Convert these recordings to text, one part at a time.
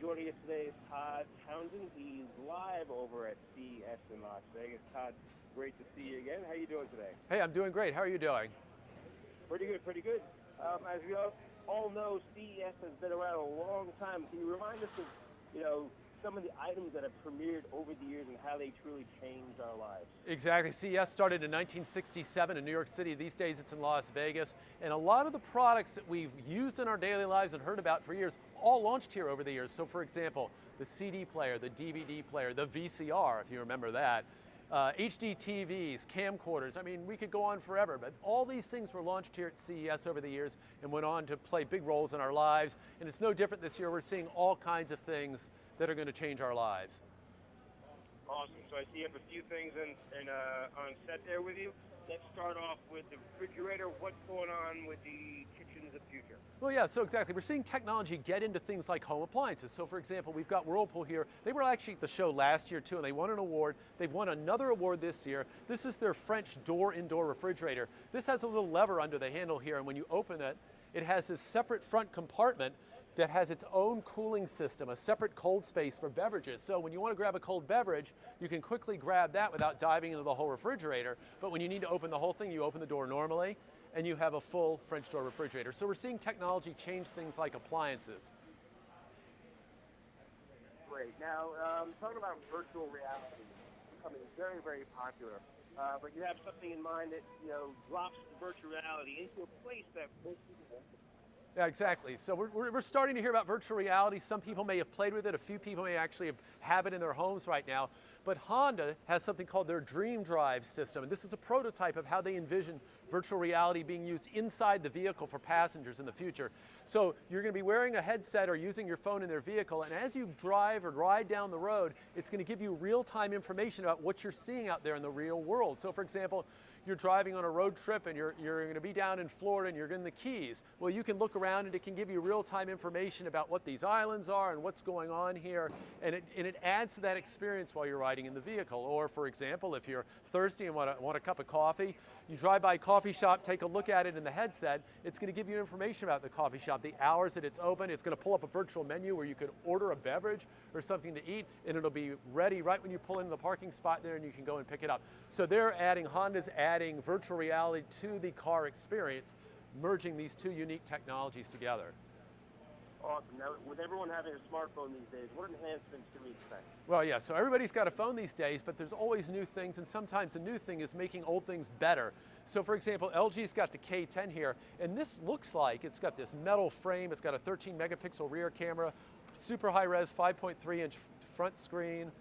Joining us today is Todd Townsend. He's live over at CES in Las Vegas. Todd, great to see you again. How are you doing today? Hey, I'm doing great. How are you doing? Pretty good, pretty good. As we all know, CES has been around a long time. Can you remind us of, some of the items that have premiered over the years and how they truly changed our lives? Exactly. CES started in 1967 in New York City. These days it's in Las Vegas. And a lot of the products that we've used in our daily lives and heard about for years all launched here over the years. So for example, the CD player, the DVD player, the VCR, if you remember that, HD TVs, camcorders. I mean, we could go on forever, but all these things were launched here at CES over the years and went on to play big roles in our lives. And it's no different this year. We're seeing all kinds of things that are going to change our lives. Awesome. So I see you have a few things on set there with you. Let's start off with the refrigerator. What's going on with the kitchens of the future? Well, yeah, so exactly. We're seeing technology get into things like home appliances. So for example, we've got Whirlpool here. They were actually at the show last year too, and they won an award. They've won another award this year. This is their French indoor refrigerator. This has a little lever under the handle here, and when you open it, it has this separate front compartment that has its own cooling system, a separate cold space for beverages. So when you want to grab a cold beverage, you can quickly grab that without diving into the whole refrigerator. But when you need to open the whole thing, you open the door normally, and you have a full French door refrigerator. So we're seeing technology change things like appliances. Great. Now, talking about virtual reality, becoming very, very popular. But you have something in mind that, drops virtual reality into a place that most people won't. Yeah, exactly. So we're starting to hear about virtual reality. Some people may have played with it. A few people may actually have it in their homes right now. But Honda has something called their Dream Drive system. And this is a prototype of how they envision virtual reality being used inside the vehicle for passengers in the future. So you're going to be wearing a headset or using your phone in their vehicle. And as you drive or ride down the road, it's going to give you real-time information about what you're seeing out there in the real world. So for example, you're driving on a road trip and you're going to be down in Florida and you're in the Keys. Well, you can look around and it can give you real-time information about what these islands are and what's going on here. And it adds to that experience while you're riding in the vehicle. Or for example, if you're thirsty and want a cup of coffee, you drive by a coffee shop, take a look at it in the headset. It's going to give you information about the coffee shop, the hours that it's open. It's going to pull up a virtual menu where you could order a beverage or something to eat, and it'll be ready right when you pull into the parking spot there, and you can go and pick it up. So Honda's adding virtual reality to the car experience, merging these two unique technologies together. Awesome. Now, with everyone having a smartphone these days, what enhancements can we expect? Well, yeah, so everybody's got a phone these days, but there's always new things, and sometimes the new thing is making old things better. So for example, LG's got the K10 here, and this looks like it's got this metal frame, it's got a 13 megapixel rear camera, super high res 5.3 inch front screen,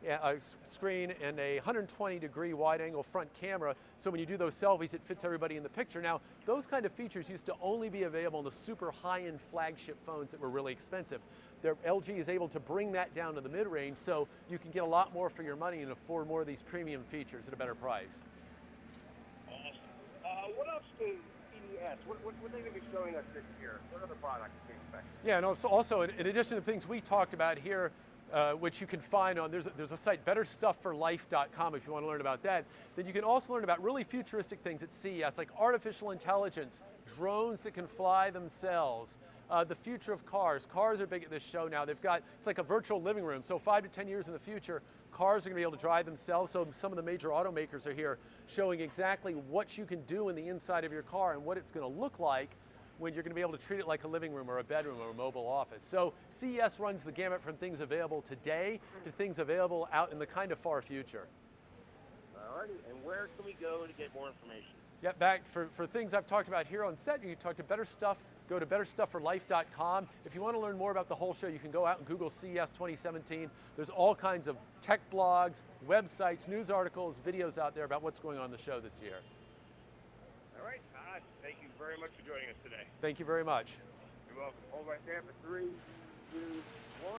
and a 120 degree wide angle front camera, so when you do those selfies it fits everybody in the picture. Now those kind of features used to only be available in the super high-end flagship phones that were really expensive. LG is able to bring that down to the mid-range, so you can get a lot more for your money and afford more of these premium features at a better price. Awesome. What else to CES? What are they going to be showing us this year? What other products can we expect? Yeah, no, so also in addition to things we talked about here, which you can find on, there's a site, betterstuffforlife.com, if you want to learn about that. Then you can also learn about really futuristic things at CES, like artificial intelligence, drones that can fly themselves, the future of cars. Cars are big at this show now. It's like a virtual living room. So 5 to 10 years in the future, cars are going to be able to drive themselves. So some of the major automakers are here showing exactly what you can do in the inside of your car and what it's going to look like when you're going to be able to treat it like a living room or a bedroom or a mobile office. So CES runs the gamut from things available today to things available out in the kind of far future. Alrighty, and where can we go to get more information? Yeah, back for things I've talked about here on set, you can talk to Better Stuff, go to betterstuffforlife.com. If you want to learn more about the whole show, you can go out and Google CES 2017. There's all kinds of tech blogs, websites, news articles, videos out there about what's going on in the show this year. All right, Todd, thank you very much for joining us today. Thank you very much. You're welcome. Hold right there for 3, 2, 1.